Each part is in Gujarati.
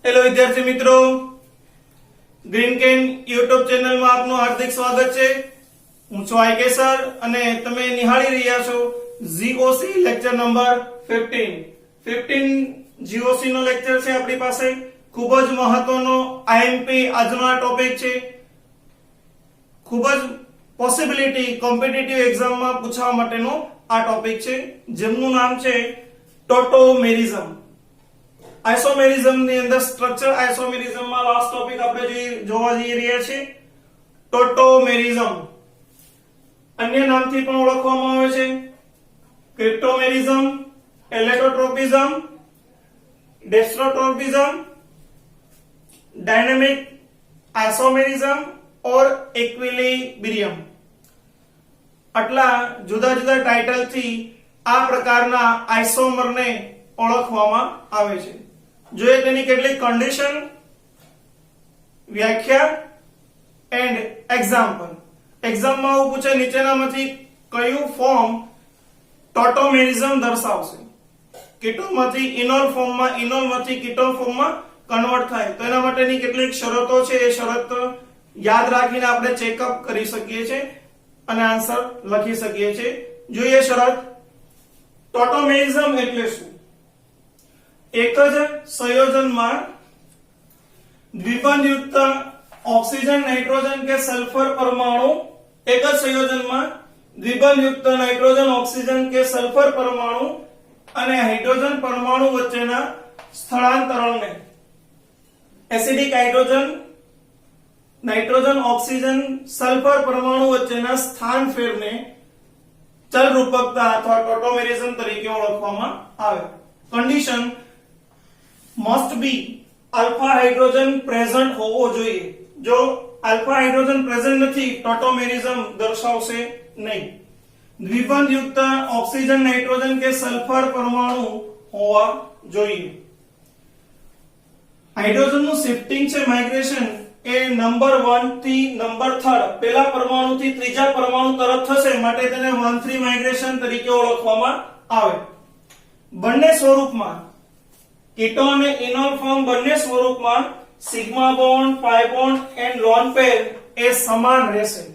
હેલો વિદ્યાર્થી મિત્રો, ગ્રીન કેન યુટ્યુબ ચેનલમાં આપનું હાર્દિક સ્વાગત છે। હું છું આઈકે સર અને તમે નિહાળી રહ્યા છો જીઓસી લેક્ચર નંબર 15 જીઓસી નો લેક્ચર છે આપણી પાસે। ખૂબ જ મહત્વનો આઈએમપી આજનો આ ટોપિક છે। ખૂબ જ પોસિબિલિટી કોમ્પિટિટિવ એક્ઝામમાં પૂછવા માટેનો આ ટોપિક છે, જેમનું નામ છે ટોટોમેરિઝમ। આઇસોમેરિઝમ ની અંદર સ્ટ્રક્ચર આઇસોમેરિઝમ માં લાસ્ટ ટોપિક આપણે જોવા જઈ રહ્યા છીએ ટોટોમેરિઝમ। અન્ય નામથી પણ ઓળખવામાં આવે છે ક્રિપ્ટોમેરિઝમ, એલેટોટ્રોપિઝમ, ડેસ્ટ્રોટ્રોપિઝમ, डायनेमिक आइसोमेरिज्म और इक्विलिब्रियम। આટલા જુદા જુદા ટાઇટલ થી આ પ્રકારના આઇસોમર ને ઓળખવામાં આવે છે। જોઈએ તેની કેટલીક કન્ડિશન, વ્યાખ્યા એન્ડ એક્ઝામ્પલ। એક્ઝામમાં આવું પૂછે નીચેનામાંથી કયું ફોર્મ ટોટોમેરિઝમ દર્શાવશે? કીટોમાંથી ઇનોલ ફોર્મમાં, ઇનોલમાંથી કીટોન ફોર્મમાં કન્વર્ટ થાય તો એના માટેની કેટલીક શરતો છે, એ શરત યાદ રાખીને આપણે ચેકઅપ કરી શકીએ છીએ અને આન્સર લખી શકીએ છીએ। જોઈએ શરત, ટોટોમેરિઝમ એટલે શું? એક જ સંયોજનમાં દ્વિબંધયુક્ત ઓક્સિજન, નાઇટ્રોજન કે સલ્ફર પરમાણુ, એક જ સંયોજનમાં દ્વિબંધયુક્ત નાઇટ્રોજન, ઓક્સિજન કે સલ્ફર પરમાણુ અને હાઇડ્રોજન પરમાણુ વચ્ચેના સ્થળાંતરણને acidic hydrogen, nitrogen, oxygen, sulphur परमाणु वच्चेना स्थान फेरने चल रूपकता अथवा टोटोमेरिज्म तरीके ओळखवामां आवे। Condition must be alpha hydrogen present होवो जोईए। जो अल्फा हाइड्रोजन प्रेजेंट नथी टोटोमेरिज्म दर्शावशे नहीं। द्विबंधयुक्त ऑक्सीजन, नाइट्रोजन के सल्फर परमाणु होवा जोईए। हाइड्रोजन નું શિફ્ટિંગ છે, માઇગ્રેશન એ નંબર 1 થી નંબર 3 પહેલા પરમાણુથી ત્રીજા પરમાણુ તરફ થશે, માટે તેને 1-3 માઇગ્રેશન તરીકે ઓળખવામાં આવે। બંને સ્વરૂપમાં કીટોન અને ઇનોલ ફોર્મ બંને સ્વરૂપમાં sigma bond, pi bond and lone pair એ સમાન રહેશે।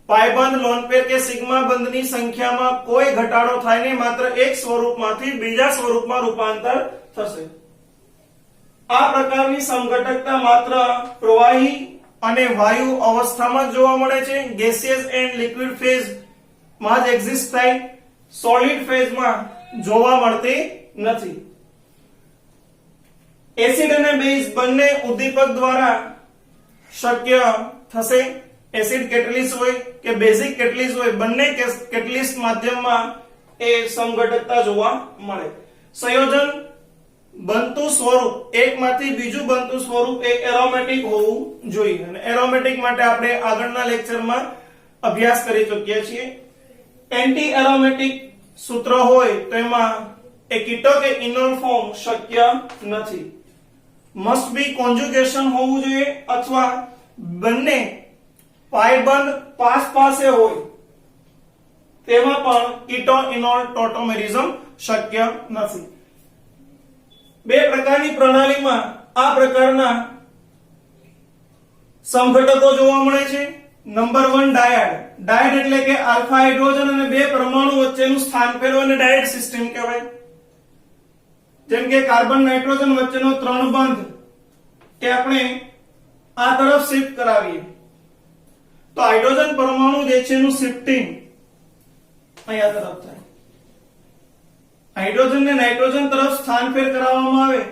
પાઇ બંધ, લોન પેર કે સિગ્મા બંધની સંખ્યામાં કોઈ ઘટાડો થાય નહીં, માત્ર એક સ્વરૂપમાંથી બીજા સ્વરૂપમાં રૂપાંતર થશે। આ પ્રકારની સમઘટકતા માત્ર પ્રવાહી અને વાયુ અવસ્થામાં જોવા મળે છે। ગેસિયસ એન્ડ લિક્વિડ ફેઝ માં જ એક્ઝિસ્ટ થાય, સોલિડ ફેઝ માં જોવા મળતી નથી। એસિડ અને બેઝ બંને ઉદ્દીપક દ્વારા શક્ય થશે। એસિડ કેટલિસ્ટ હોય કે બેઝિક કેટલિસ્ટ હોય, બંને કેટલિસ્ટ માધ્યમમાં એ સમઘટકતા જોવા મળે। સંયોજન બનતું સ્વરૂપ એકમાંથી બીજું બનતું સ્વરૂપ એ એરોમેટિક હોવું જોઈએ અને એરોમેટિક માટે આપણે આગળના લેક્ચરમાં અભ્યાસ કરી ચૂક્યા છીએ। એન્ટી એરોમેટિક સૂત્ર હોય તો એમાં એ કીટો કે ઇનોલ ફોર્મ શક્ય નથી। મસ્ટ બી કોન્જુગેશન હોવું જોઈએ અથવા બંને પાયબંધ પાસે હોય તેમાં પણ કીટો ઇનોલ ટોટોમેરિઝમ શક્ય નથી। બે પ્રકારની પ્રણાલીમાં આ પ્રકારના સમઘટકો જોવા મળે છે। Number 1 dyed. ડાયડ એટલે કે આલ્ફા હાઇડ્રોજન અને બે પરમાણુ વચ્ચેનું સ્થાન ફેરવવાને ડાયડ સિસ્ટમ કહેવાય। જેમ કે કાર્બન નાઇટ્રોજન વચ્ચેનો ત્રણ બંધ કે આપણે આ તરફ શિફ્ટ કરાવીએ તો હાઇડ્રોજન પરમાણુ જે છે એનું શિફ્ટિંગ અહીંયા તરફ થાય। हाइड्रोजन ने नाइट्रोजन तरफ स्थान फेर कराववामां आवे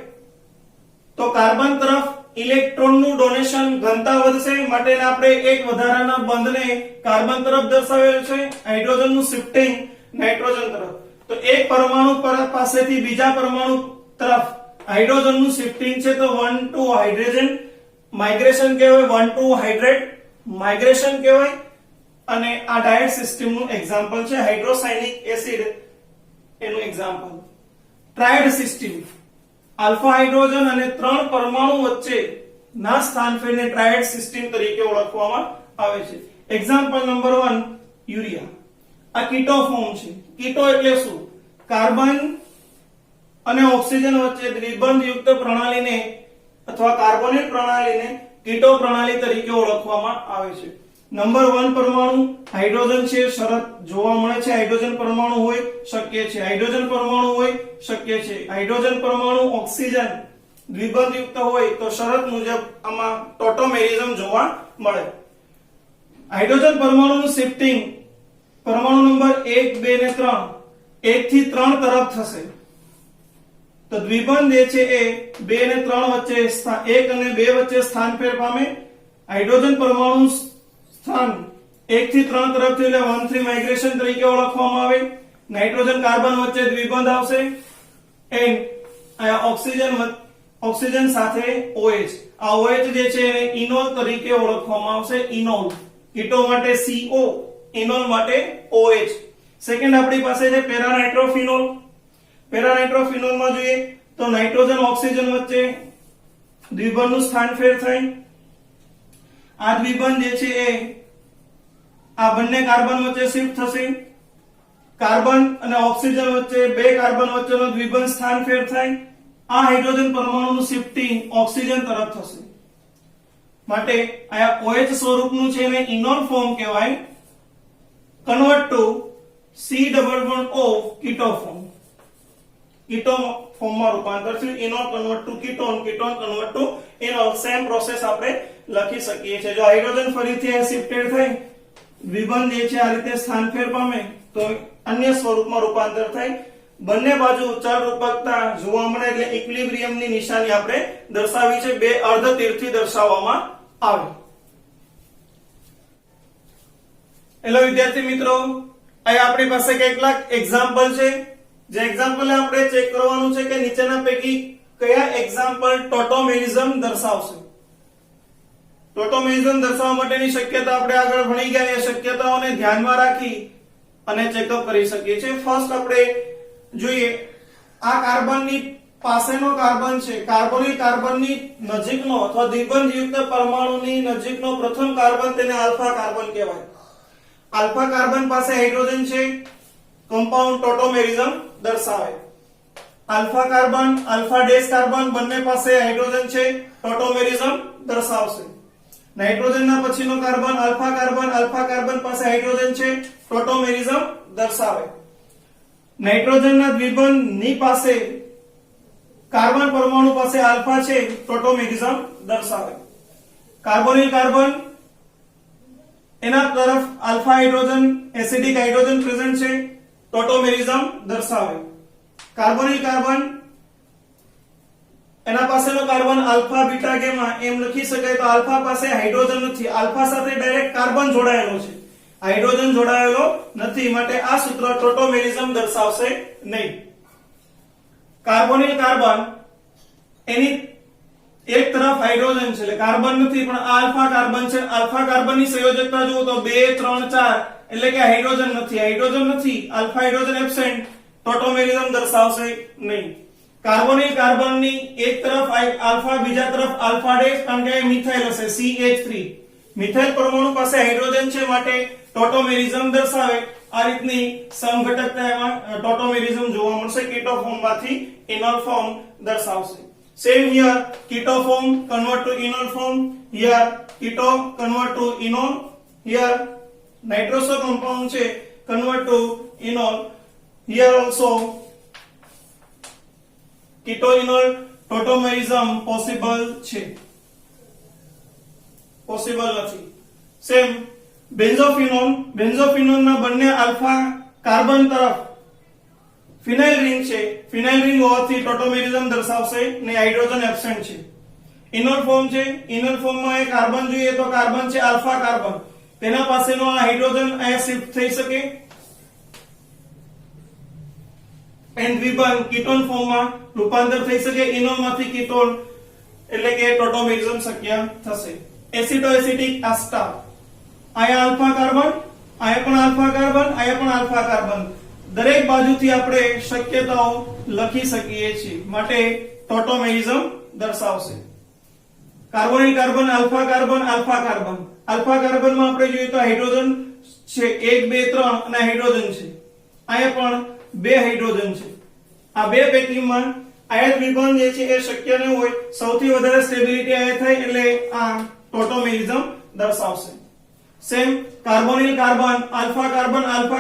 तो कार्बन तरफ इलेक्ट्रॉन નું ડોનેશન ઘનતા વધશે, માટે આપણે એક વધારાના બંધને કાર્બન તરફ દર્શાવેલ છે। હાઇડ્રોજન નું શિફ્ટિંગ નાઇટ્રોજન તરફ, તો એક પરમાણુ પાસેથી બીજા પરમાણુ તરફ હાઇડ્રોજન નું શિફ્ટિંગ છે તો 1 to હાઇડ્રોજન માઇગ્રેશન કહેવાય, 1 to હાઇડ્રેટ માઇગ્રેશન કહેવાય। અને આ ડાયડ સિસ્ટમ નું એક્ઝામ્પલ છે હાઇડ્રોસાયનિક એસિડ એનું example. Tried system alpha hydrogen અને ત્રણ પરમાણુ વચ્ચે ના સ્થાન ફેરને ટ્રાયડ સિસ્ટમ તરીકે ઓળખવામાં આવે છે। Example number 1 urea. આ કીટો ફોર્મ છે। કીટો એટલે શું? કાર્બન અને ઓક્સિજન વચ્ચે દ્વિબંધયુક્ત પ્રણાલીને અથવા કાર્બોનિલ પ્રણાલીને કીટો પ્રણાલી તરીકે ઓળખવામાં આવે છે. નંબર 1 પરમાણુ હાઇડ્રોજન છે, શરત જોવા મળે છે. હાઇડ્રોજન પરમાણુ હોય શક્ય છે, હાઇડ્રોજન પરમાણુ હોય શક્ય છે. હાઇડ્રોજન પરમાણુ ઓક્સિજન દ્વિબંધયુક્ત હોય તો શરત મુજબ આમાં ટોટોમેરિઝમ જોવા મળે. હાઇડ્રોજન પરમાણુનું શિફ્ટિંગ પરમાણુ નંબર 1, 2 ને 3 1 થી 3 તરફ થશે. તો દ્વિબંધ જે છે એ 2 અને 3 વચ્ચે 1 અને 2 વચ્ચે સ્થાન ફેર પામે. હાઇડ્રોજન પરમાણુ સ્થાન 1 થી 3 તરફ એટલે 1-3 માઇગ્રેશન તરીકે ઓળખવામાં આવે. નાઇટ્રોજન કાર્બન વચ્ચે દ્વિબંધ આવશે એન્ડ ઓક્સિજન સાથે OH. આ OH જે છે એને ઇનોલ તરીકે ઓળખવામાં આવશે. ઇનોલ કીટો માટે CO, ઇનોલ માટે OH. સેકન્ડ આપણી પાસે છે પેરાનાઇટ્રોફિનોલ. પેરાનાઇટ્રોફિનોલમાં જોઈએ તો નાઇટ્રોજન ઓક્સિજન વચ્ચે દ્વિબંધનું સ્થાન ફેર થાય. આ દ્વિબંધ જે છે એ આ બંને કાર્બન વચ્ચે શિફ્ટ થશે. કાર્બન અને ઓક્સિજન વચ્ચે બે કાર્બન વચ્ચેનો દ્વિબંધ સ્થાન ફેર થાય. આ હાઇડ્રોજન પરમાણુનું શિફ્ટિંગ ઓક્સિજન તરફ થશે. માટે આ OH સ્વરૂપનું છે એને ઇનોલ ફોર્મ કહેવાય. Convert to C++ keto form. Keto ફોર્મમાં રૂપાંતર થયું. Enol convert to ketone, ketone convert to enol. Same process આપણે લખી શકીએ છીએ. જો હાઇડ્રોજન ફરીથી આ શિફ્ટેડ થાય, દ્વિબંધ જે છે આ રીતે સ્થાન ફેર પામે તો અન્ય સ્વરૂપમાં રૂપાંતર થાય. બંને બાજુ ચલ રૂપકતા જોવા મળે એટલે ઇક્વિલિબ્રિયમની નિશાની આપણે દર્શાવી છે. બે અર્ધ તીરથી દર્શાવવામાં આવે. હેલો વિદ્યાર્થી મિત્રો, અહીં આપણી પાસે કેટલાક એક્ઝામ્પલ છે. જે એક્ઝામ્પલ આપણે ચેક કરવાનું છે કે નીચેના પૈકી કયા એક્ઝામ્પલ ટોટોમેરિઝમ દર્શાવશે. ટોટોમેરિઝમ દર્શાવવા માટેની શક્યતા આપણે આગળ ભણી ગયા. એ શક્યતાઓને ધ્યાનમાં રાખી અને ચેકઅપ કરી શકીએ છીએ. ફર્સ્ટ આપણે જોઈએ આ કાર્બનની પાસેનો કાર્બન છે. કાર્બોનિલ કાર્બનની નજીકનો અથવા દ્વિબંધયુક્ત પરમાણુની નજીકનો પ્રથમ કાર્બન તેને આલ્ફા કાર્બન કહેવાય. આલ્ફા કાર્બન પાસે હાઇડ્રોજન છે. કમ્પાઉન્ડ ટોટોમેરિઝમ દર્શાવે. Alpha carbon alpha dash carbon બંને પાસે હાઇડ્રોજન છે. ટોટોમેરિઝમ દર્શાવશે. નાઇટ્રોજનના પછીનો કાર્બન આલ્ફા કાર્બન પાસે હાઇડ્રોજન છે. ટોટોમેરિઝમ દર્શાવે. નાઇટ્રોજનના દ્વિબંધ ની પાસે કાર્બન પરમાણુ પાસે આલ્ફા છે. ટોટોમેરિઝમ દર્શાવે. કાર્બોનિલ કાર્બન એના તરફ alpha hydrogen acidic hydrogen present છે. ટોટોમેરિઝમ દર્શાવે. કાર્બોનિલ કાર્બન એના પાસેનો કાર્બન આલ્ફા બીટા ગેમા એમ લખી શકાય. તો આલ્ફા પાસે હાઇડ્રોજન નથી. આલ્ફા સાથે ડાયરેક્ટ કાર્બન જોડાયેલો છે, હાઇડ્રોજન જોડાયેલો નથી. માટે આ સૂત્ર ટોટોમેરિઝમ દર્શાવશે નહીં. કાર્બોનિલ કાર્બન એની એક તરફ હાઇડ્રોજન છે એટલે કાર્બન નથી, પણ આલ્ફા કાર્બન છે. આલ્ફા કાર્બનની સંયોજકતા જુઓ તો 2, 3, 4 એટલે કે હાઇડ્રોજન નથી. Alpha hydrogen absent. ટોટોમેરિઝમ દર્શાવશે નહીં. કાર્બોનિલ કાર્બનની એક તરફ આલ્ફા, બીજા તરફ આલ્ફા ડેશ, કારણ કે મિથાઇલ હશે CH3. મિથાઇલ પરમાણુ પાસે હાઇડ્રોજન છે માટે ટોટોમેરિઝમ દર્શાવે. આ રીતની સમઘટકતા એમાં ટોટોમેરિઝમ જોવા મળશે. કીટો ફોર્મમાંથી ઇનોલ ફોર્મ દર્શાવશે. Same here, keto form convert to enol form. Here, keto convert to enol. Here, nitroso compound છે convert to enol. Here also, keto enol tautomerism possible છે, possible નથી. Same, બેન્ઝોફિનોન ના બંને આલ્ફા કાર્બન તરફ ફિનાઇલ રિંગ છે. ફિનાઇલ રિંગ હોવાથી ટોટોમેરિઝમ દર્શાવશે ને હાઇડ્રોજન એબ્સેન્ટ છે. ઇનોલ ફોર્મ છે. ઇનોલ ફોર્મમાં એ કાર્બન જોઈએ તો કાર્બન છે આલ્ફા કાર્બન, તેના પાસેનો આ હાઇડ્રોજન અહીંયા શિફ્ટ થઈ શકે. એન્ડ દ્વિબંધ કીટોન ફોર્મમાં રૂપાંતર થઈ શકે. ઇનોલમાંથી કીટોન એટલે કે ટોટોમેરિઝમ શક્ય થશે. એસિડો એસિડિક આસ્ટા, અહીંયા આલ્ફા કાર્બન, અહીંયા પણ આલ્ફા કાર્બન, અહીંયા પણ આલ્ફા કાર્બન. દરેક બાજુથી આપણે શક્યતાઓ લખી શકીએ છીએ. માટે ટોટોમેરિઝમ દર્શાવશે. Carbonyl carbon alpha carbon alpha carbon. Alpha કાર્બનમાં આપણે જોઈએ તો હાઇડ્રોજન છે 1, 2, 3 અને હાઇડ્રોજન છે. અહીંયા પણ 2 હાઇડ્રોજન છે. આ બે પૈકીમાં આયત વિભંગ જે છે એ શક્ય ન હોય, સૌથી વધારે સ્ટેબિલિટી આયત થાય એટલે આ ટોટોમેરિઝમ દર્શાવશે. Same carbonyl carbon, alpha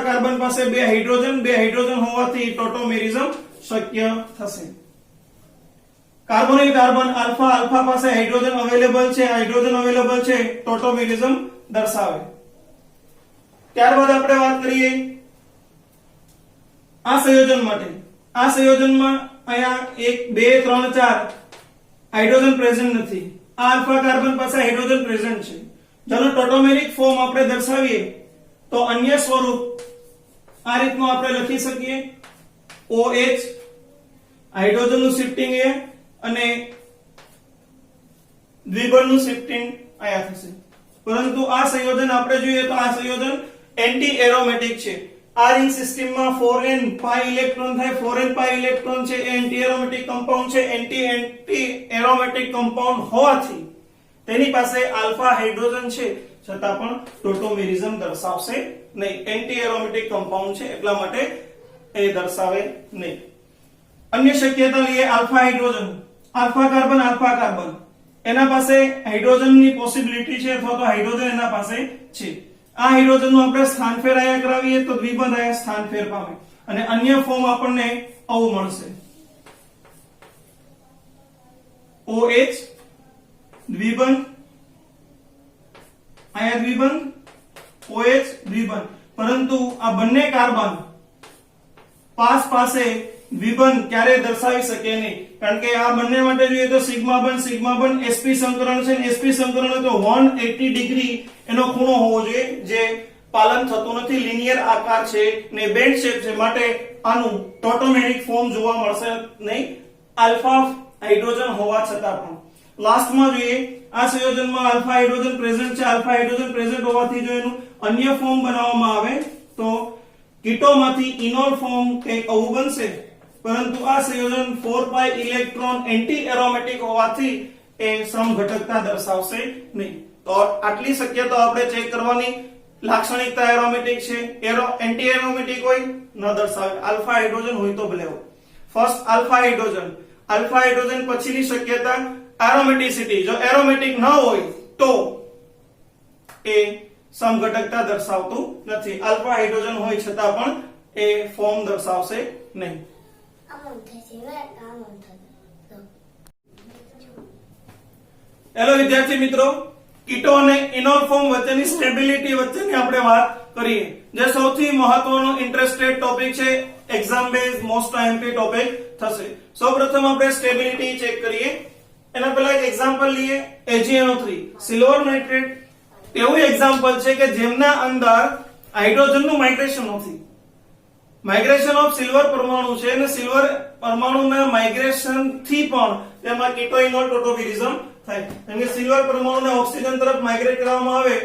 carbon પાસે બે હાઇડ્રોજન હોવાથી ટોટોમેરિઝમ શક્ય થશે. કાર્બોનિલ કાર્બન આલ્ફા પાસે હાઇડ્રોજન અવેલેબલ છે, ટોટોમેરિઝમ દર્શાવે. ત્યારબાદ આપણે વાત કરીએ આ સંયોજન માટે. આ સંયોજનમાં અહીંયા 1 2 3 4 હાઇડ્રોજન પ્રેઝન્ટ નથી. આ આલ્ફા કાર્બન પાસે હાઇડ્રોજન પ્રેઝન્ટ છે. જેનો ટોટોમેરિક ફોર્મ આપણે દર્શાવીએ તો અન્ય સ્વરૂપ આ રીતનું આપણે લખી શકીએ. OH હાઇડ્રોજનનું શિફ્ટિંગ એ અને દ્વિબળનું શિફ્ટિંગ આયા થશે. પરંતુ આ સંયોજન આપણે જોઈએ તો આ સંયોજન એન્ટી એરોમેટિક છે. આ રિંગ સિસ્ટમમાં 4n pi ઇલેક્ટ્રોન થાય. 4n pi ઇલેક્ટ્રોન છે એ એન્ટી એરોમેટિક કમ્પાઉન્ડ છે. એન્ટી એરોમેટિક કમ્પાઉન્ડ હોવાથી તેની પાસે આલ્ફા હાઇડ્રોજન છે છતાં પણ ટોટોમેરિઝમ દર્શાવશે નહીં. એન્ટી એરોમેટિક કમ્પાઉન્ડ છે એટલા માટે એ દર્શાવે નહીં. અન્ય શક્યતા લઈએ આલ્ફા હાઇડ્રોજન, આલ્ફા કાર્બન એના પાસે હાઇડ્રોજનની પોસિબિલિટી છે અથવા તો હાઇડ્રોજન એના પાસે છે. આ હાઇડ્રોજનનું આપણે સ્થાનફેર આયા કરાવીએ તો દ્વિબંધ આયા સ્થાનફેર પામે અને અન્ય ફોર્મ આપણને આવું મળશે. OH દ્વિબંધ, આયા દ્વિબંધ, OH દ્વિબંધ. પરંતુ આ બંને કાર્બન પાસે દ્વિબંધ ક્યારે દર્શાવી શકે નહીં, કારણ કે આ બંને માટે જોઈએ તો સિગ્મા બંધ sp સંકરણ છે. sp સંકરણ તો 180 ડિગ્રી એનો ખૂણો હોવો જોઈએ, જે પાલન થતું નથી. લિનિયર આકાર છે ને બેન્ડ શેપ છે, માટે આનું ટોટોમેરિક ફોર્મ જોવા મળશે નહીં આલ્ફા હાઇડ્રોજન હોવા છતાં પણ. લાસ્ટમાં જોઈએ આ સંયોજનમાં આલ્ફા હાઇડ્રોજન પ્રેઝન્ટ છે. આલ્ફા હાઇડ્રોજન પ્રેઝન્ટ હોવાથી જો એનું અન્ય ફોર્મ બનાવવામાં આવે તો કીટોમાંથી ઇનોલ ફોર્મ કંઈક આવું બનશે. પરંતુ આ સંયોજન 4 pi ઇલેક્ટ્રોન એન્ટી એરોમેટિક હોવાથી એ સમઘટકતા દર્શાવશે નહીં. તો આટલી શક્યતા આપણે ચેક કરવાની. લાક્ષણિકતા એરોમેટિક છે, એન્ટી એરોમેટિક હોય ન દર્શાવે. આલ્ફા હાઇડ્રોજન હોય તો ભલે હોય. ફર્સ્ટ આલ્ફા હાઇડ્રોજન પછીની શક્યતા એરોમેટિસિટી. જો એરોમેટિક ન હોય તો એ સમઘટકતા દર્શાવતું નથી. આલ્ફા હાઇડ્રોજન હોય છતાં પણ એ ફોર્મ દર્શાવશે નહીં. હેલો વિદ્યાર્થી મિત્રો, કીટો અને ઇનોલ ફોર્મ વચ્ચેની સ્ટેબિલિટી વચ્ચેની આપણે વાત કરીએ, જે સૌથી મહત્વનો ઇન્ટરેસ્ટેડ ટોપિક છે. Exam base most IMP topic થશે. સૌપ્રથમ આપણે સ્ટેબિલિટી ચેક કરીએ. એના પહેલા એક એક્ઝામ્પલ લઈએ. AgNO3 સિલ્વર નાઇટ્રેટ એવું એક્ઝામ્પલ છે કે જેમના અંદર હાઇડ્રોજનનું માઇગ્રેશન નથી. માઇગ્રેશન ઓફ સિલ્વર પરમાણુ છે અને સિલ્વર પરમાણુના માઇગ્રેશન થી પણ તેમાં કીટોઇનોલ ટોટોમેરિઝમ થાય. કારણ કે સિલ્વર પરમાણુને ઓક્સિજન તરફ માઇગ્રેટ કરવામાં આવે,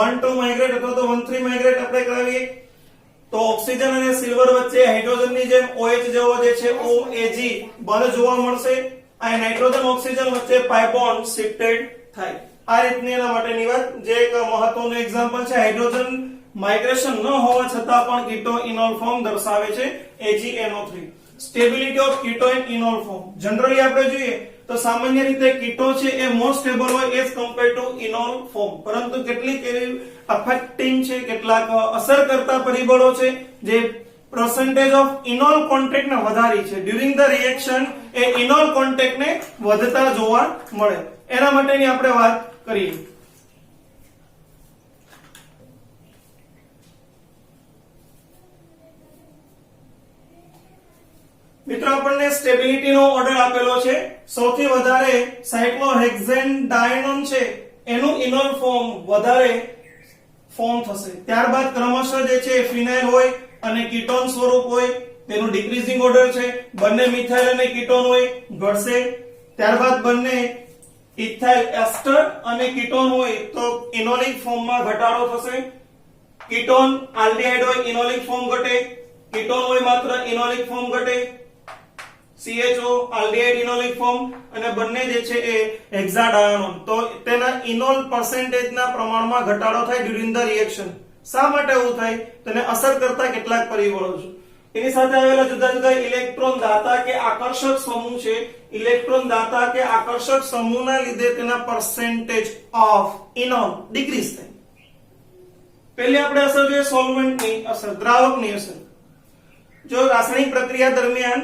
1 2 માઇગ્રેટ અથવા તો 1 3 માઇગ્રેટ આપણે કરાવીએ તો ઓક્સિજન અને સિલ્વર વચ્ચે હાઇડ્રોજનની જેમ OH જેવો જે છે OAG બંધ જોવા મળશે. આ નાઇટ્રોજન ઓક્સિજન વચ્ચે પાઇ બોન્ડ શિફ્ટેડ થાય. આ રીતની એના માટેની વાત, જે એક મહત્વનું એક્ઝામ્પલ છે. હાઇડ્રોજન માઇગ્રેશન ન હોવા છતાં પણ કીટો ઇનોલ ફોર્મ દર્શાવે છે AgNO3. Stability of keto and enol form generally આપણે જોઈએ તો સામાન્ય રીતે કીટો છે એ મોર સ્ટેબલ હોય as compare to enol form. પરંતુ કેટલીક એવી અફેક્ટિંગ છે, કેટલાક અસર કરતા પરિબળો છે જે percentage of enol contact ને વધારી છે. ડ્યુરિંગ ધ રિએક્શન એ ઇનોલ કોન્ટેક્ટ ને વધતા જોવા મળે. એના માટેની આપણે વાત કરીએ. મિત્રો આપણને સ્ટેબિલિટીનો ઓર્ડર આપેલો છે. સૌથી વધારે સાયક્લોહેક્સેન ડાયનોન છે એનું ઇનોલ ફોર્મ વધારે ફોર્મ થશે. ત્યારબાદ ક્રમશઃ જે છે ફિનાઇલ હોય અને કીટોન સ્વરૂપ હોય તેનું ડિક્રીઝિંગ ઓર્ડર છે. બંને મિથાઇલ અને કીટોન હોય ઘટશે. ત્યારબાદ બંને ઇથાઇલ એસ્ટર અને કીટોન હોય તો ઇનોલિક ફોર્મમાં ઘટાડો થશે. કીટોન આલ્ડિહાઇડ હોય ઇનોલિક ફોર્મ ઘટે, કીટોન હોય માત્ર ઇનોલિક ફોર્મ ઘટે. CHO આલ્ડિહાઇડ ઇનોલિક ફોર્મ અને બંને જે છે એ હેક્સાડાયોન તો તેના ઇનોલ પર્સન્ટેજના પ્રમાણમાં ઘટાડો થાય ડ્યુરિંગ ધ રિએક્શન. શા માટે એવું થાય? તેને અસર કરતા કેટલાક પરિબળો છે. એની સાથે આવેલા જુદા જુદા ઇલેક્ટ્રોન દાતા કે આકર્ષક સમૂહ છે, ઇલેક્ટ્રોન દાતા કે આકર્ષક સમૂહના લીધે તેના percentage of ઇનોલ ડિક્રીઝ થાય. પહેલી આપણે અસર જોઈએ સોલ્વન્ટની અસર, દ્રાવકની અસર. જો રાસાયણિક પ્રક્રિયા દરમિયાન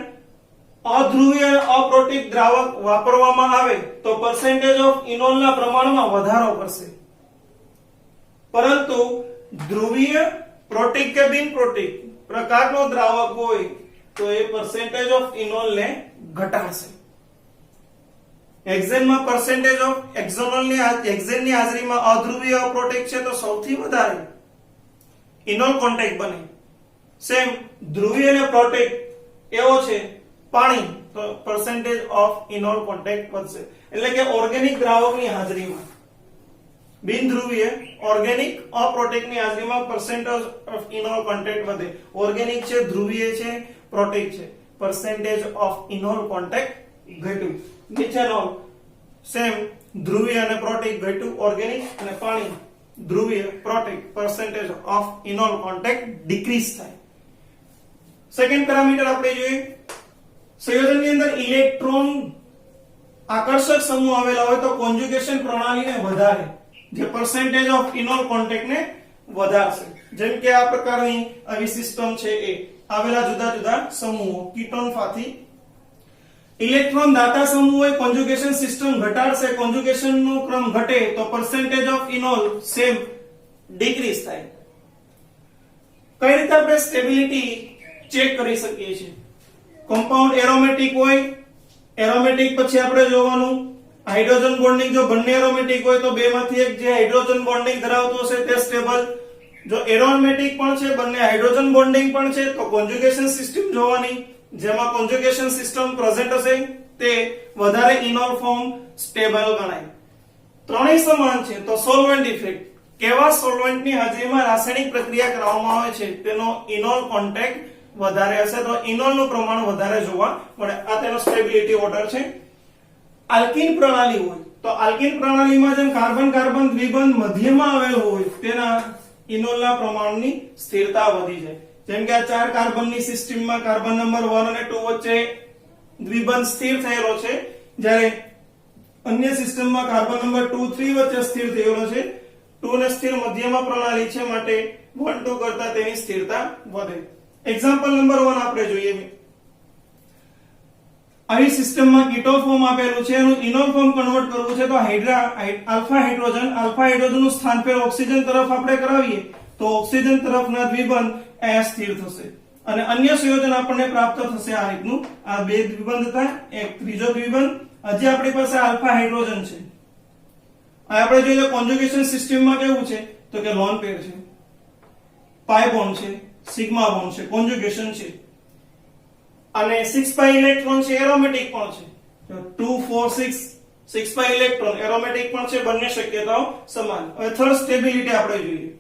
અધ્રુવીય અને અપ્રોટીક દ્રાવક વાપરવામાં આવે તો percentage of ઇનોલના પ્રમાણમાં વધારો કરશે, પરંતુ ધ્રુવીય, પ્રોટીક કે બિન પ્રોટીક પ્રકારનો દ્રાવક હોય તો એ percentage of ઇનોલને ઘટાડશે. હેક્ઝેનમાં percentage of હેક્ઝેનની હાજરીમાં અધ્રુવીય અપ્રોટીક છે તો સૌથી વધારે ઇનોલ કોન્ટેક્ટ બને. સેમ ધ્રુવીય અને પ્રોટીક એવો છે પાણી તો percentage of ઇનોલ કોન્ટેક્ટ વધશે. એટલે કે ઓર્ગેનિક દ્રાવકની હાજરીમાં બિન ધ્રુવીય, ઓર્ગેનિક, અપ્રોટીકની હાજરીમાં percentage of ઇનોલ કોન્ટેક્ટ વધે. ઓર્ગેનિક છે, ધ્રુવીય છે, પ્રોટીક છે, percentage of ઇનોલ કોન્ટેક્ટ ઘટ્યું. મિથેનોલ સેમ ધ્રુવીય અને પ્રોટીક ઘટ્યું. ઓર્ગેનિક અને પાણી ધ્રુવીય, protic, percentage of ઇનોલ contact decrease થાય. સેકન્ડ પેરામીટર આપણે જોઈએ, સંયોજનની અંદર ઇલેક્ટ્રોન આકર્ષક સમૂહ આવેલા હોય તો કોન્જુગેશન પ્રણાલીને વધારે, જે percentage of ઇનોલ કોન્ટેક્ટ ને વધારશે. જેમ કે આ પ્રકારની આવી સિસ્ટમ છે એ આવેલા જુદા જુદા સમૂહો કીટોન ફાથી. ઇલેક્ટ્રોન દાતા સમૂહ હોય કોન્જુગેશન સિસ્ટમ ઘટાડશે, કોન્જુગેશન નો ક્રમ ઘટે તો percentage of ઇનોલ સેમ ડિક્રીઝ થાય. કઈ રીતે આપણે સ્ટેબિલિટી ચેક કરી શકીએ છીએ? કમ્પાઉન્ડ એરોમેટિક હોય, એરોમેટિક પછી આપણે જોવાનું હાઇડ્રોજન બોન્ડિંગ. જો બંને એરોમેટિક હોય તો બેમાંથી એક જે હાઇડ્રોજન બોન્ડિંગ ધરાવતો હશે તે સ્ટેબલ. જો એરોમેટિક પણ છે, બંને હાઇડ્રોજન બોન્ડિંગ પણ છે તો કોન્જુગેશન સિસ્ટમ જોવાની. જેમાં કોન્જુગેશન સિસ્ટમ પ્રેઝન્ટ હશે તે વધારે ઇનોલ ફોર્મ સ્ટેબલ ગણાય. ત્રણેય સમાન છે તો સોલ્વન્ટ ઇફેક્ટ. કેવા સોલ્વન્ટની હાજરીમાં રાસાયણિક પ્રક્રિયા કરવામાં આવે છે તેનો ઇનોલ કોન્ટેક્ટ વધારે હશે તો ઇનોલનું પ્રમાણ વધારે જોવા મળે. આ તેનો સ્ટેબિલિટી ઓર્ડર છે. આલ્કીન પ્રણાલી હોય તો આલ્કીન પ્રણાલીમાં જેમ કાર્બન કાર્બન દ્વિબંધ મધ્યમાં આવેલ હોય તેના ઇનોલના પ્રમાણની સ્થિરતા વધી જાય. જેમ કે આ 4 કાર્બનની સિસ્ટમમાં કાર્બન નંબર 1 અને 2 વચ્ચે દ્વિબંધ સ્થિર થયેલો છે, જ્યારે અન્ય સિસ્ટમમાં કાર્બન નંબર 2 3 વચ્ચે સ્થિર થયેલો છે. 2 ને સ્થિર મધ્યમાં પ્રણાલી છે માટે 1 2 કરતા તેની સ્થિરતા વધે. એક્ઝામ્પલ નંબર 1 આપણે જોઈએ. આવી સિસ્ટમમાં કીટો ફોર્મ આપેલું છે, એનું ઇનોલ ફોર્મ કન્વર્ટ કરવું છે તો આલ્ફા હાઇડ્રોજનનું સ્થાન ફેર ઓક્સિજન તરફ આપણે કરાવીએ તો ઓક્સિજન તરફના દ્વિબંધ અહીંયા સ્થિર થશે અને અન્ય સંયોજન આપણને પ્રાપ્ત થશે આ રીતનું. આ બે દ્વિબંધ હતા, એક ત્રીજો દ્વિબંધ. હજી આપણી પાસે આલ્ફા હાઇડ્રોજન છે. આ આપણે જોઈએ કોન્જુગેશન સિસ્ટમમાં કેવું છે તો કે લોન પેર છે, પાઈ બોન્ડ છે, સિગ્મા બોન્ડ છે, કોન્જુગેશન છે. અને 6 પાઈ ઇલેક્ટ્રોન છે, એરોમેટિક પણ છે. 2 4 6 6 પાઈ ઇલેક્ટ્રોન એરોમેટિક પણ છે. બંને શક્યતાઓ સમાન. હવે થર્ડ સ્ટેબિલિટી આપણે જોઈએ.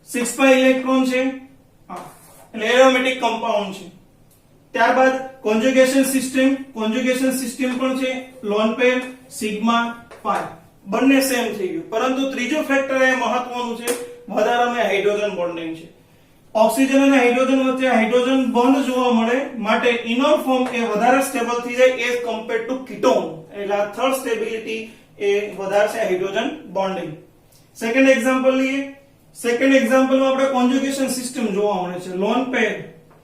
6 પાઈ ઇલેક્ટ્રોન છે એટલે એરોમેટિક કમ્પાઉન્ડ છે. ત્યારબાદ કોન્જુગેશન સિસ્ટમ પણ છે, લોન પેર, સિગ્મા, પાઈ બંને સેમ થઈ ગયું. પરંતુ ત્રીજો ફેક્ટર એ મહત્વનું છે, વધારામાં હાઇડ્રોજન બોન્ડિંગ છે. ઓક્સિજન અને હાઇડ્રોજન વચ્ચે હાઇડ્રોજન બોન્ડ જોવા મળે માટે ઇનોલ ફોર્મ એ વધારે સ્ટેબલ થઈ જાય એઝ કમ્પેર્ડ ટુ કીટોન. એટલે આ થર્ડ સ્ટેબિલિટી એ વધારશે હાઇડ્રોજન બોન્ડિંગ. સેકન્ડ એક્ઝામ્પલ લઈએ. સેકન્ડ એક્ઝામ્પલમાં આપણે કોન્જુગેશન સિસ્ટમ જોવા મળે છે, lone pair,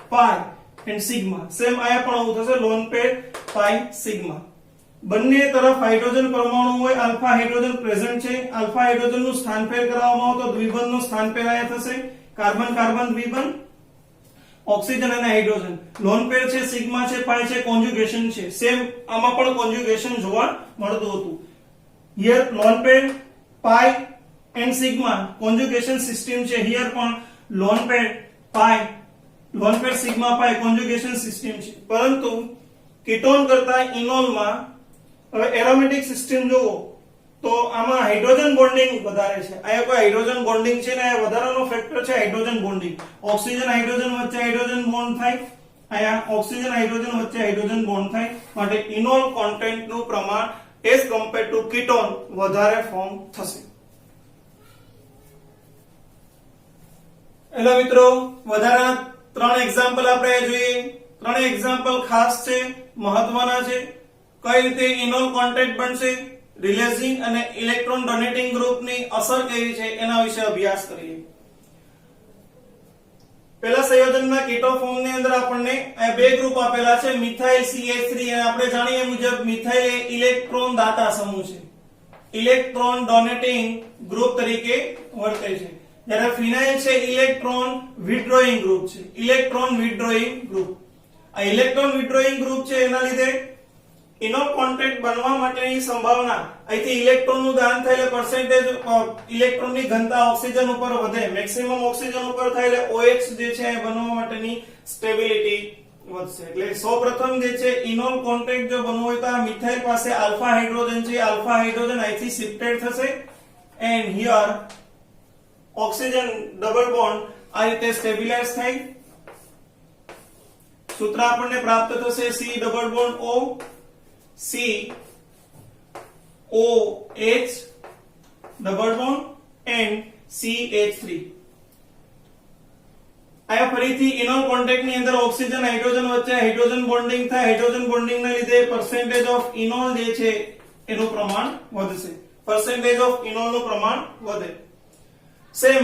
pi and sigma. Same આયા પણ આવું થશે, લોન પેર, પાઈ, સિગ્મા. બંને તરફ હાઇડ્રોજન પરમાણુ હોય, આલ્ફા હાઇડ્રોજન પ્રેઝન્ટ છે. આલ્ફા હાઇડ્રોજનનું સ્થાન ફેર કરવામાં આવે તો દ્વિબંધનું સ્થાન ફેર આયા થશે, કાર્બન કાર્બન દ્વિબંધ, ઓક્સિજન અને હાઇડ્રોજન. લોન પેર છે, સિગ્મા છે, પાઈ છે, કોન્જુગેશન છે. સેમ આમાં પણ કોન્જુગેશન જોવા મળતું હતું. Here lone pair, pi and sigma conjugation system છે. હિયર પણ lone pair, pi, lone pair, sigma, pi conjugation system છે. પરંતુ કીટોન કરતા ઇનોલમાં હવે એરોમેટિક સિસ્ટમ જોવો તો આમાં હાઇડ્રોજન બોન્ડિંગ વધારે છે. અહીંયા કોઈ હાઇડ્રોજન બોન્ડિંગ છે ને, આ વધારાનો ફેક્ટર છે હાઇડ્રોજન બોન્ડિંગ. ઓક્સિજન હાઇડ્રોજન વચ્ચે હાઇડ્રોજન બોન્ડ થાય, અહીંયા ઓક્સિજન હાઇડ્રોજન વચ્ચે હાઇડ્રોજન બોન્ડ થાય માટે ઇનોલ કોન્ટેન્ટનું પ્રમાણ એઝ કમ્પેર્ડ ટુ કીટોન વધારે ફોર્મ થશે. એટલે મિત્રો વધારાના ત્રણ એક્ઝામ્પલ આપણે જોઈએ. ત્રણેય એક્ઝામ્પલ ખાસ છે, મહત્વના છે. કઈ રીતે ઇનોલ કોન્ટેક્ટ બનશે, રિલેઝિંગ અને ઇલેક્ટ્રોન ડોનેટિંગ ગ્રુપની અસર કેવી છે એના વિશે અભ્યાસ કરીએ. પહેલા સંયોજનના કીટો ફોર્મની અંદર આપણને બે ગ્રુપ આપેલા છે, મિથાઇલ CH3 અને આપણે જાણીએ મુજબ મિથાઇલ એ ઇલેક્ટ્રોન દાતા સમૂહ છે, ઇલેક્ટ્રોન ડોનેટિંગ ગ્રુપ તરીકે વર્તે છે. જ્યારે ફિનાઇલ છે ઇલેક્ટ્રોન વિથડ્રોઈંગ ગ્રુપ છે, ઇલેક્ટ્રોન વિથડ્રોઈંગ ગ્રુપ. આ ઇલેક્ટ્રોન વિથડ્રોઈંગ ગ્રુપ છે એના લીધે ઇનોલ કોન્ટેક્ટ બનવા માટેની સંભાવના અહીંથી ઇલેક્ટ્રોનનું દાન થાય એટલે પર્સન્ટેજ ઇલેક્ટ્રોનની ઘનતા ઓક્સિજન ઉપર વધે, મેક્સિમમ ઓક્સિજન ઉપર થાય એટલે OH જે છે એ બનવા માટેની સ્ટેબિલિટી વધશે. એટલે સૌપ્રથમ જે છે ઇનોલ કોન્ટેક્ટ જો બનવો હોય તો આ મિથાઇલ પાસે આલ્ફા હાઇડ્રોજન છે, આલ્ફા હાઇડ્રોજન અહીંથી શિફ્ટેડ થશે and here oxygen double bond આ રીતે સ્ટેબિલાઇઝ થાય. સૂત્ર આપણને પ્રાપ્ત થશે C double bond O C OH double bond and CH3. આ ફરીથી ઇનોલ કોન્ટેક્ટ ની અંદર ઓક્સિજન હાઇડ્રોજન વચ્ચે હાઇડ્રોજન બોન્ડિંગ થાય, હાઇડ્રોજન બોન્ડિંગ ના લીધે પર્સન્ટેજ ઓફ ઇનોલ જે છે એનું પ્રમાણ વધશે, પર્સન્ટેજ ઓફ ઇનોલ નું પ્રમાણ વધે. સેમ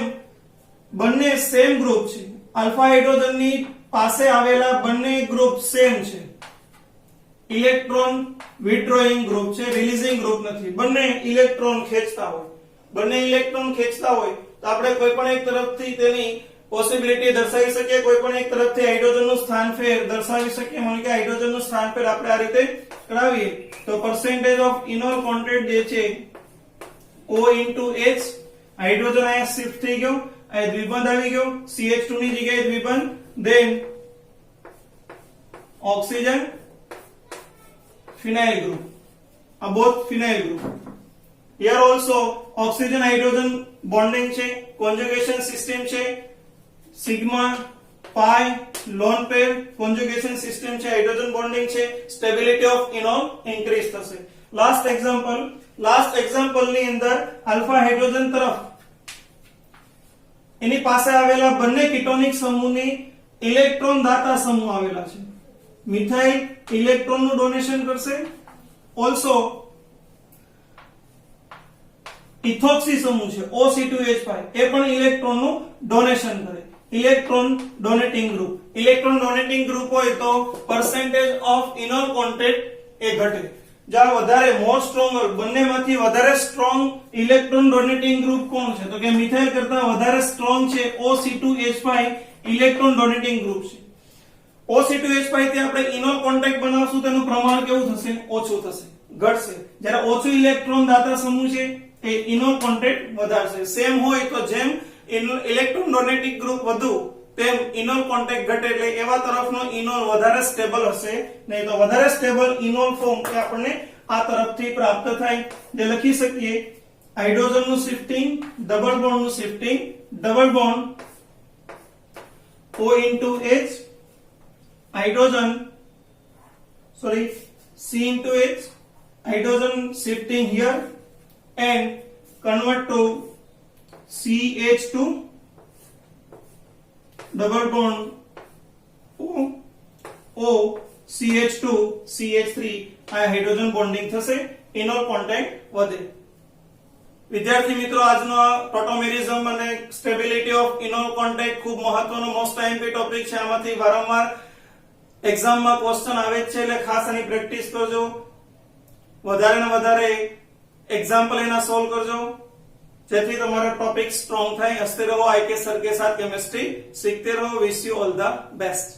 બંને સેમ ગ્રુપ છે, આલ્ફા હાઇડ્રોજન ની પાસે આવેલા બંને ગ્રુપ સેમ છે, ઇલેક્ટ્રોન વિથડ્રોઈંગ ગ્રુપ છે, રિલીઝિંગ ગ્રુપ નથી. બંને ઇલેક્ટ્રોન ખેંચતા હોય, બંને ઇલેક્ટ્રોન ખેંચતા હોય તો આપણે કોઈ પણ એક તરફથી તેની પોસિબિલિટી દર્શાવી શકીએ, કોઈ પણ એક તરફથી હાઇડ્રોજનનું સ્થાનફેર દર્શાવી શકીએ. એટલે કે હાઇડ્રોજનનું સ્થાનફેર આપણે આ રીતે કરાવીએ તો પર્સન્ટેજ ઓફ ઇનોલ કોન્ટેક્ટ જે છે O into H, હાઇડ્રોજન અહીંયા શિફ્ટ થઈ ગયો, અહીં દ્વિબંધ આવી ગયો, CH2 ની જગ્યાએ દ્વિબંધ, then oxygen phenyl group, both phenyl group. Here also oxygen hydrogen bonding છે, conjugation system છે, sigma pi lone pair conjugation system છે, hydrogen bonding છે, stability of enol increase થશે. લાસ્ટ એક્ઝામ્પલ ની અંદર આલ્ફા હાઇડ્રોજન તરફ એની પાસે આવેલા બંને કીટોનિક સમૂહની ઇલેક્ટ્રોન દાતા સમૂહ આવેલા છે. મિથાઇલ ઇલેક્ટ્રોન નું ડોનેશન કરશે, ઓલ્સો ઇથોક્સી સમૂહ છે OC2H5 એ પણ ઇલેક્ટ્રોન નું ડોનેશન કરે, electron donating group. Electron donating group હોય તો પર્સન્ટેજ ઓફ ઇનોલ કોન્ટેક્ટ એ ઘટે. જ્યાં વધારે મોર સ્ટ્રોંગર, બંનેમાંથી વધારે સ્ટ્રોંગ ઇલેક્ટ્રોન ડોનેટિંગ ગ્રુપ કોણ છે તો કે મિથાઇલ કરતા વધારે સ્ટ્રોંગ છે OC2H5 ઇલેક્ટ્રોન ડોનેટિંગ ગ્રુપ છે. OC2H5 થી આપણે ઇનોલ કોન્ટેક્ટ બનાવશું તેનું પ્રમાણ કેવું થશે, ઓછું થશે, ઘટશે. જ્યારે ઓછું ઇલેક્ટ્રોન દાતા સમૂહ છે એ ઇનોલ કોન્ટેક્ટ વધારશે. સેમ હોય તો જેમ ઇલેક્ટ્રોન ડોનેટિંગ ગ્રુપ વધુ તેમ ઇનોલ કોન્ટેક્ટ ઘટે, એટલે એવા તરફનો ઇનોલ વધારે સ્ટેબલ હશે નહીં. તો વધારે સ્ટેબલ ઇનોલ ફોર્મ કે આપણને આ તરફથી પ્રાપ્ત થાય, જે લખી શકીએ હાઇડ્રોજન નું શિફ્ટિંગ, ડબલ બોન્ડ નું shifting, double bond O into H, hydrogen C into H, hydrogen shifting here and convert to CH2 double bond O CH2 CH3 આ હાઇડ્રોજન બોન્ડિંગ થશે, ઇનોલ કોન્ટેક્ટ વધે. વિદ્યાર્થી મિત્રો, આજનો ટોટોમેરિઝમ અને સ્ટેબિલિટી ઓફ ઇનોલ કોન્ટેક્ટ ખૂબ મહત્વનો મોસ્ટ આઈએમપી ટોપિક છે. આમાંથી વારંવાર એક્ઝામમાં ક્વેશ્ચન આવે છે, એટલે ખાસ આની પ્રેક્ટિસ કરજો. વધારે ને વધારે एग्जाम्पल एना सोल्व करजो जेथी तुम्हारा टॉपिक स्ट्रॉन्ग थाय. हंसते रहो, आई के सर के साथ केमिस्ट्री सीखते रहो. Wish you all the best.